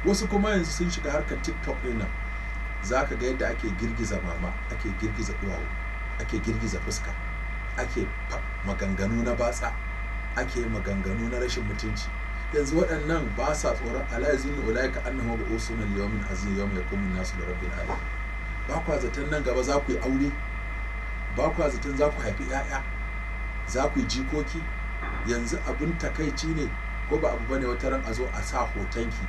wasu kuma yanzu sun shiga harkar TikTok ɗin nan, za ka ga yadda ake girgiza mama, ake girgiza duwawu, ake girgiza fuska, ake maganganu na batsa, ake maganganu na rashin mutunci. Yanzu waɗannan ba sa tsoron ala yazunnu ulaika annahum ba'usuna liyawmin azim yawma yaqumu an-nasu li rabbil alamin. Ba kwa zaton nan gaba za ku yi aure, ba kwa zaton za ku haifi 'ya'ya, za ku yi jikoki. Yanzu abin takaici ne ko ba abu bane wata ran a zo a sa hotonki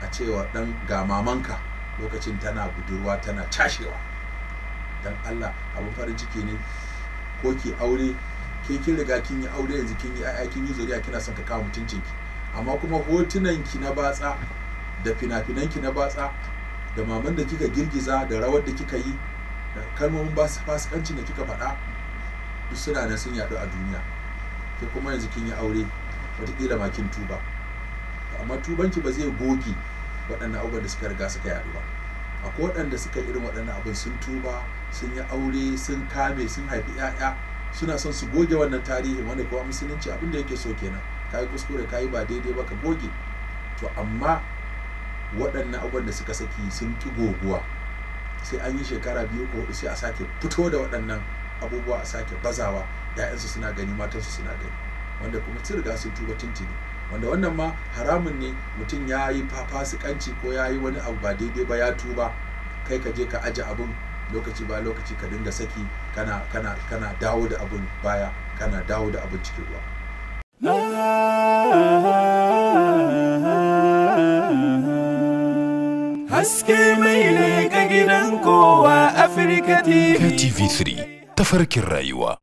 a cewa dan ga mamanka lokacin tana budurwa tana tashewa. Dan Allah, abin farin ciki ne ko ki aure, ke kin riga kin yi aure, yanzu kin yi 'ya'ya, kin yi zuriya, kina son ka kawo mutuncinki, amma kuma hotunanki na batsa da fina-finanki na batsa da maman da kika girgiza da rawar da kika yi da kalmomin fasikancin da kika faɗa duk suna nan sun yaɗu a duniya. Ke kuma yanzu kin yi aure, wataƙila ma kin tuba, amma tubanki ba zai goge waɗannan abubuwan da suka riga suka yaɗu ba. Akwai waɗanda suka irin waɗannan abin sun tuba, sun yi aure, sun kame, sun haifi 'ya'ya, suna son su goge wannan tarihin, wanda kuma musulunci abin da yake so kenan. Kayi kuskure, kayi ba daidai ba, ka goge. To amma waɗannan abubuwan da suka saki sun ki goguwa, sai an yi shekara 2 ko 4 sai a sake fito da waɗannan abubuwa, a sake bazawa, 'ya'yansu suna gani, matansu suna gani, wanda kuma sun riga sun tuba tuntuni. Wanda wannan ma haramun ne, mutum ya yi fasikanci ko ya yi wani abu ba daidai ba, ya tuba, kai ka je ka aje abun lokaci ba lokaci, ka dinga saki, kana dawo da abun baya, kana dawo da abun cikin ruwa. Haske mai leƙa gidan kowa, Africa TV. KTV3 tafarkin rayuwa.